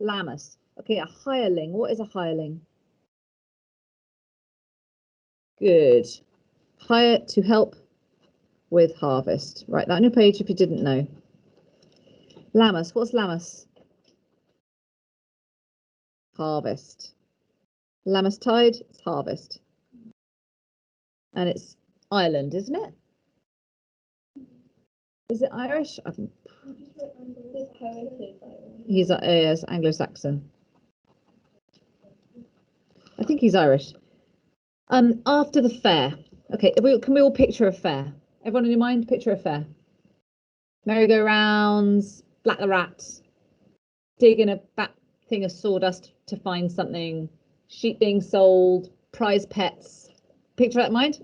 Lammas. Okay, a hireling. What is a hireling? Good. Hire to help with harvest. Write that on your page if you didn't know. Lammas. What's Lammas? Harvest. Lammas tide, it's harvest. And it's Ireland, isn't it? Is it Irish? I think he's Anglo-Saxon. I think he's Irish. After the fair. Okay, can we all picture a fair? Everyone in your mind, picture a fair. Merry-go-rounds, Black the Rat, digging a back thing of sawdust to find something, sheep being sold, prize pets. Picture that in mind?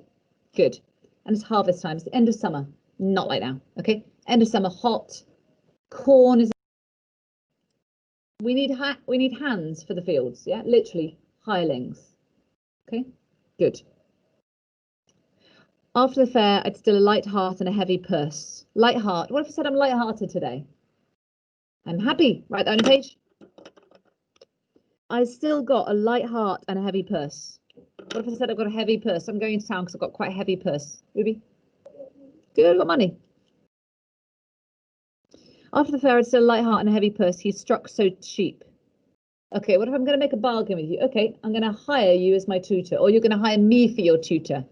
Good. And it's harvest time. It's the end of summer. Not like now. Okay. End of summer, hot. Corn is. We need hands for the fields. Yeah, literally hirelings. Okay. Good. After the fair, I'd still a light heart and a heavy purse. Light heart. What if I said I'm light-hearted today? I'm happy. Write that on the page. I still got a light heart and a heavy purse. What if I said I've got a heavy purse? I'm going to town because I've got quite a heavy purse. Ruby? Good, I've got money. After the fair, I'd still a light heart and a heavy purse. He struck so cheap. Okay, what if I'm going to make a bargain with you? Okay, I'm going to hire you as my tutor, or you're going to hire me for your tutor.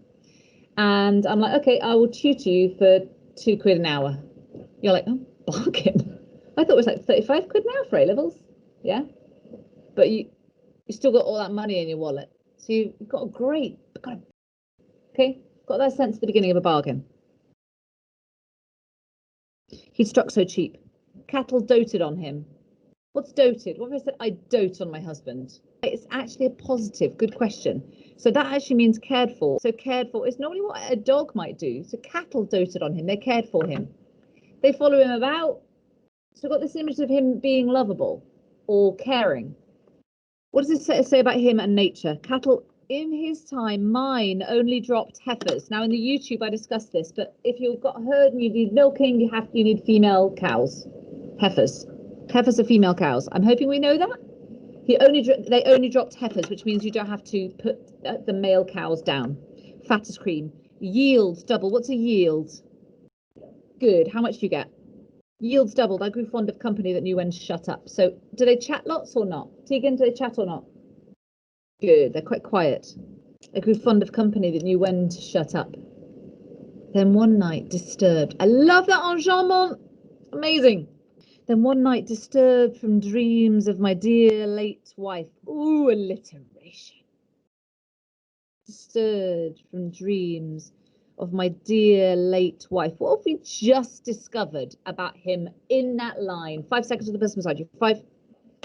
And I'm like, okay, I will tutor you for £2 an hour. You're like, oh, bargain. I thought it was like 35 quid an hour for A-levels. Yeah. But you still got all that money in your wallet. So you've got a great, okay, got that sense at the beginning of a bargain. He struck so cheap. Cattle doted on him. What's doted? What if I said I dote on my husband? It's actually a positive. Good question. So that actually means cared for. So cared for is normally what a dog might do. So cattle doted on him. They cared for him. They follow him about. So we've got this image of him being lovable or caring. What does it say about him and nature? Cattle in his time, mine only dropped heifers. Now in the YouTube I discussed this, but if you've got a herd and you need milking, you need female cows, heifers. Heifers are female cows. I'm hoping we know that. They only dropped heifers, which means you don't have to put the male cows down. Fat as cream. Yields double. What's a yield? Good. How much do you get? Yields doubled. I grew fond of company that knew when to shut up. So do they chat lots or not? Tegan, do they chat or not? Good. They're quite quiet. I grew fond of company that knew when to shut up. Then one night disturbed. I love that enjambment. Amazing. Then one night disturbed from dreams of my dear late wife. Ooh, alliteration. Disturbed from dreams of my dear late wife. What have we just discovered about him in that line? 5 seconds with the person beside you. 5.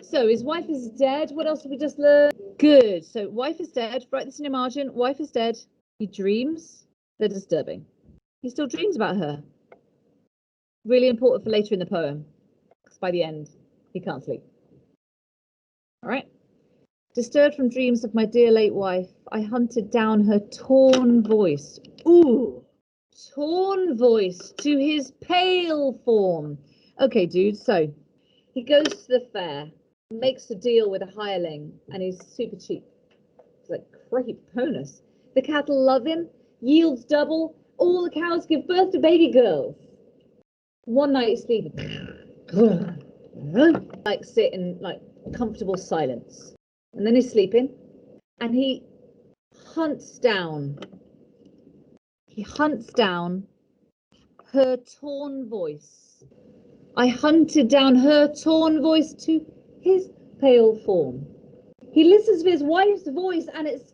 So his wife is dead. What else have we just learned? Good. So wife is dead. Write this in your margin. Wife is dead. He dreams. They're disturbing. He still dreams about her. Really important for later in the poem. Because by the end, he can't sleep. All right. Disturbed from dreams of my dear late wife, I hunted down her torn voice. Ooh, torn voice to his pale form. Okay, dude, so he goes to the fair, makes a deal with a hireling, and he's super cheap. It's like, great bonus. The cattle love him, yields double, all the cows give birth to baby girls. One night he's sleeping. Like sit in like comfortable silence. And then he's sleeping, and he hunts down her torn voice. I hunted down her torn voice to his pale form. He listens to his wife's voice, and it's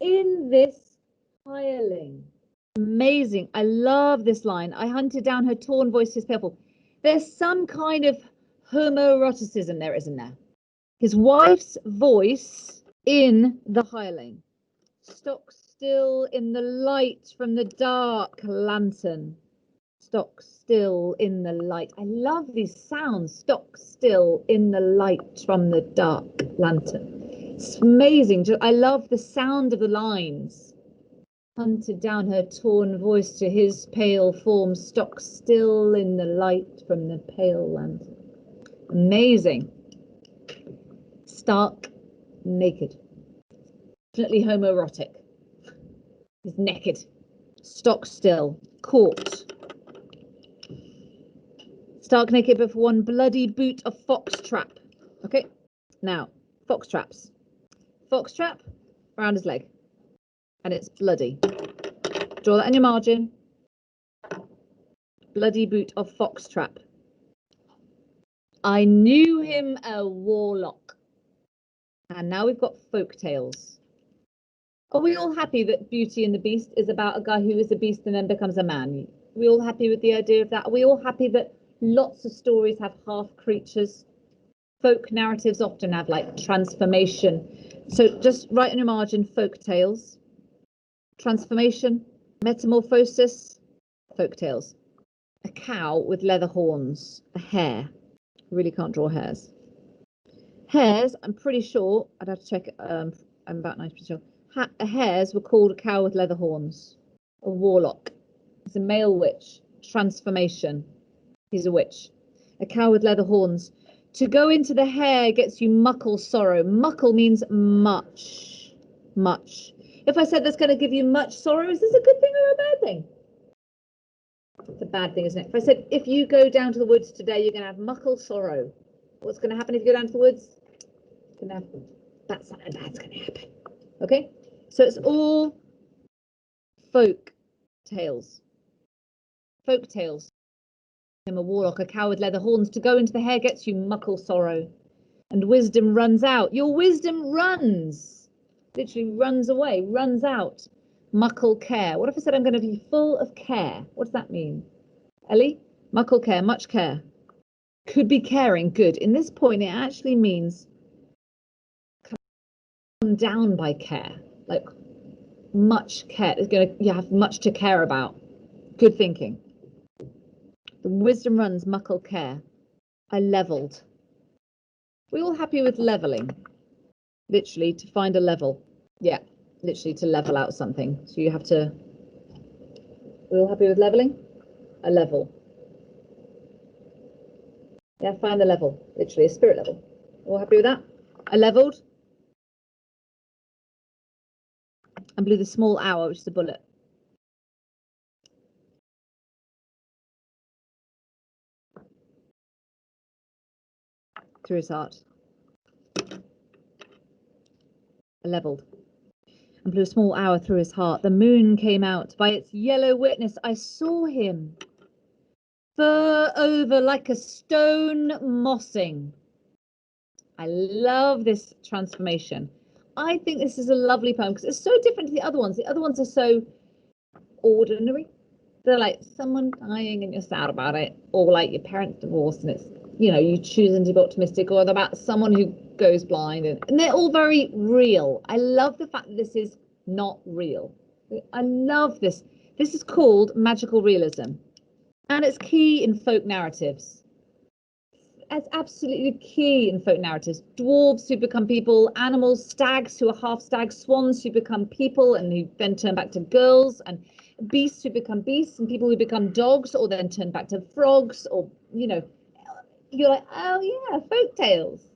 in this hireling. Amazing. I love this line. I hunted down her torn voice to his pale form. There's some kind of homoeroticism there, isn't there? His wife's voice in the hireling. Stock still in the light from the dark lantern. Stock still in the light. I love these sounds. Stock still in the light from the dark lantern. It's amazing. I love the sound of the lines. Hunted down her torn voice to his pale form. Stock still in the light from the pale lantern. Amazing. stark naked. Definitely homoerotic. He's naked. Stock still. Caught. Stark naked before one bloody boot of fox trap. Okay, now, fox traps. Fox trap around his leg. And it's bloody. Draw that on your margin. Bloody boot of fox trap. I knew him a warlock. And now we've got folk tales. Are we all happy that Beauty and the Beast is about a guy who is a beast and then becomes a man? Are we all happy with the idea of that? Are we all happy that lots of stories have half creatures? Folk narratives often have like transformation. So just write on your margin, folk tales, transformation, metamorphosis, folk tales. A cow with leather horns, a hare. I really can't draw hares. Hares, I'm pretty sure, I'd have to check, I'm about 90% sure. Hares were called a cow with leather horns. A warlock. It's a male witch. Transformation. He's a witch. A cow with leather horns. To go into the hare gets you muckle sorrow. Muckle means much. Much. If I said that's going to give you much sorrow, is this a good thing or a bad thing? It's a bad thing, isn't it? If I said, if you go down to the woods today, you're going to have muckle sorrow. What's going to happen if you go down to the woods? That's something bad's going to happen. Okay? So it's all folk tales. Folk tales. I'm a warlock, a cow with leather horns. To go into the hare gets you muckle sorrow. And wisdom runs out. Your wisdom runs. Literally runs away, runs out. Muckle care. What if I said I'm going to be full of care? What does that mean? Ellie? Muckle care, much care. Could be caring, good. In this point, it actually means come down by care. Like much care. You have much to care about. Good thinking. The wisdom runs, muckle care. I levelled. We all happy with levelling? Literally to find a level. Yeah, literally to level out something. So you have to. We all happy with levelling? A level. Yeah, find the level. Literally a spirit level. All happy with that? I levelled. And blew the small hour, which is a bullet. Through his heart. I levelled. And blew a small hour through his heart. The moon came out. By its yellow witness, I saw him. Fur over like a stone mossing. I love this transformation. I think this is a lovely poem because it's so different to the other ones. The other ones are so ordinary. They're like someone dying and you're sad about it, or like your parents divorced and it's, you know, you choosing to be optimistic, or about someone who goes blind, and they're all very real. I love the fact that this is not real. I love this. This is called magical realism, and it's key in folk narratives. It's absolutely key in folk narratives. Dwarves who become people, animals, stags who are half stags, swans who become people and who then turn back to girls, and beasts who become beasts, and people who become dogs or then turn back to frogs, or, you know, you're like, oh yeah, folk tales.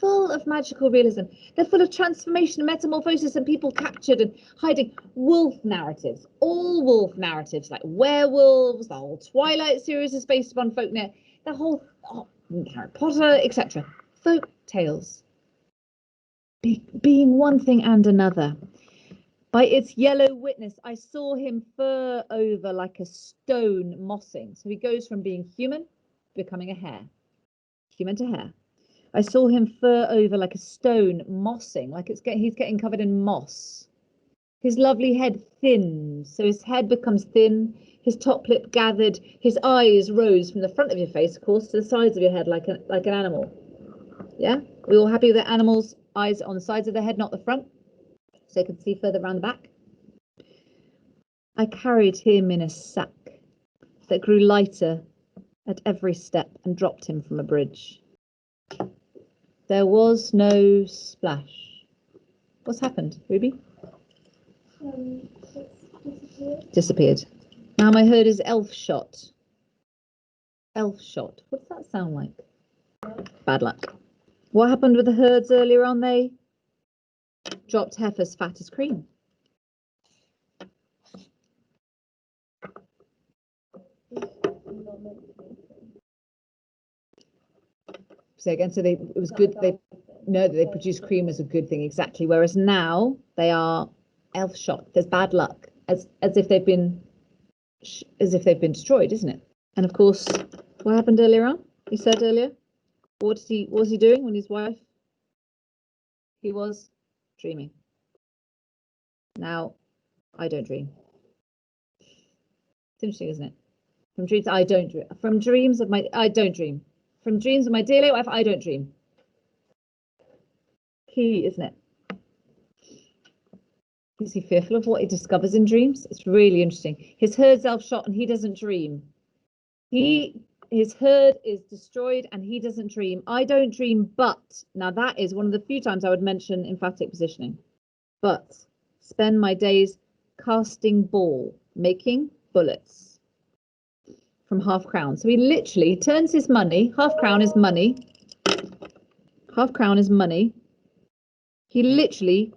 Full of magical realism. They're full of transformation, metamorphosis, and people captured and hiding. Wolf narratives, all wolf narratives, like werewolves. The whole Twilight series is based upon folk narratives. The whole Harry Potter, etc. Folk tales. Being one thing and another. By its yellow witness, I saw him fur over like a stone mossing. So he goes from being human, becoming a hare. Human to hare. I saw him fur over like a stone mossing, like he's getting covered in moss. His lovely head thinned, so his head becomes thin, his top lip gathered, his eyes rose from the front of your face, of course, to the sides of your head, like an animal. Yeah? We all happy with the animal's eyes on the sides of the head, not the front, so you can see further around the back. I carried him in a sack that grew lighter at every step and dropped him from a bridge. There was no splash. What's happened, Ruby? Disappeared. Now my herd is elf shot. Elf shot. What does that sound like? Bad luck. What happened with the herds earlier on? They dropped heifers fat as cream. Say again. So it was good. They produced cream as a good thing, exactly. Whereas now they are elf shot. There's bad luck, as if they've been destroyed, isn't it? And of course, what happened earlier on? He said earlier, what was he doing when his wife? He was dreaming. Now, I don't dream. It's interesting, isn't it? From dreams, I don't dream. From dreams of my, I don't dream. From dreams of my dear late wife, I don't dream. Key, isn't it? Is he fearful of what he discovers in dreams? It's really interesting. His herd's elf shot and he doesn't dream. His herd is destroyed and he doesn't dream. I don't dream, but now that is one of the few times I would mention emphatic positioning. But spend my days casting ball, making bullets from half crown. So he literally turns his money, half crown is money. Half crown is money. He literally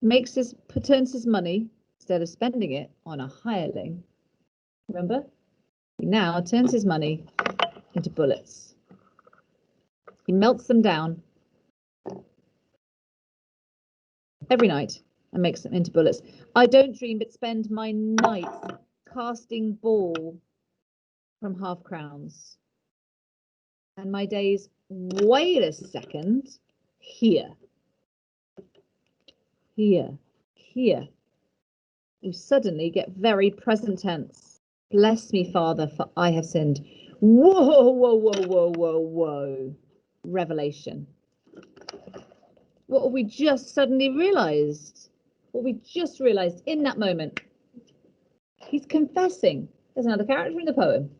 turns his money, instead of spending it on a hireling, remember? He now turns his money into bullets. He melts them down every night and makes them into bullets. I don't dream, but spend my nights casting ball from half crowns. And my days, wait a second, here. You suddenly get very present tense. Bless me, Father, for I have sinned. Whoa. Revelation. What have we just suddenly realized? What we just realized in that moment. He's confessing. There's another character in the poem.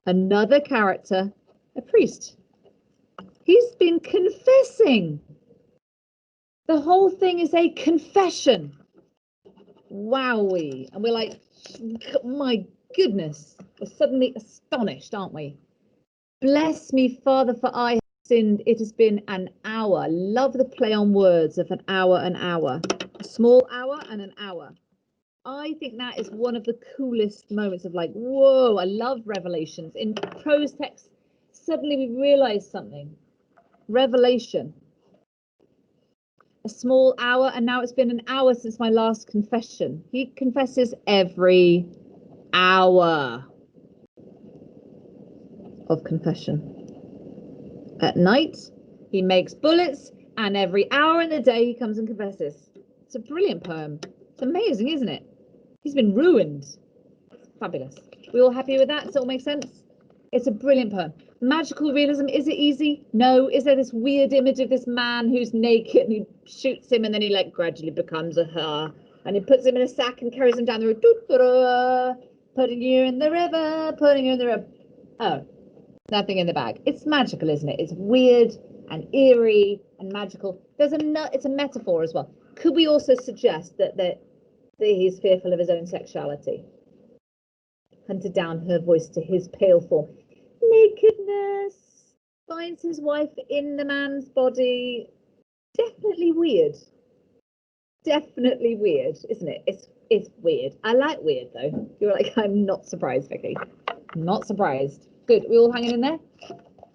Another character, a priest. He's been confessing. The whole thing is a confession. Wowee. And we're like, my goodness. We're suddenly astonished, aren't we? Bless me, Father, for I have sinned. It has been an hour. Love the play on words of an hour. A small hour and an hour. I think that is one of the coolest moments of like, whoa, I love revelations. In prose text, suddenly we realize something. Revelation. A small hour, and now it's been an hour since my last confession. He confesses every hour of confession. At night, he makes bullets, and every hour in the day, he comes and confesses. It's a brilliant poem. It's amazing, isn't it? He's been ruined. Fabulous. We all happy with that? Does it all make sense? It's a brilliant poem. Magical realism, is it easy? No. Is there this weird image of this man who's naked and he shoots him and then he like gradually becomes a her and he puts him in a sack and carries him down the road, putting you in the river, putting you in the river. Oh, nothing in the bag. It's magical, isn't it? It's weird and eerie and magical. It's a metaphor as well. Could we also suggest that he's fearful of his own sexuality? Hunted down her voice to his pale form. Nakedness, finds his wife in the man's body. Definitely weird, isn't it? It's weird. I like weird though. You're like, I'm not surprised, Vicky, not surprised. Good, we all hanging in there?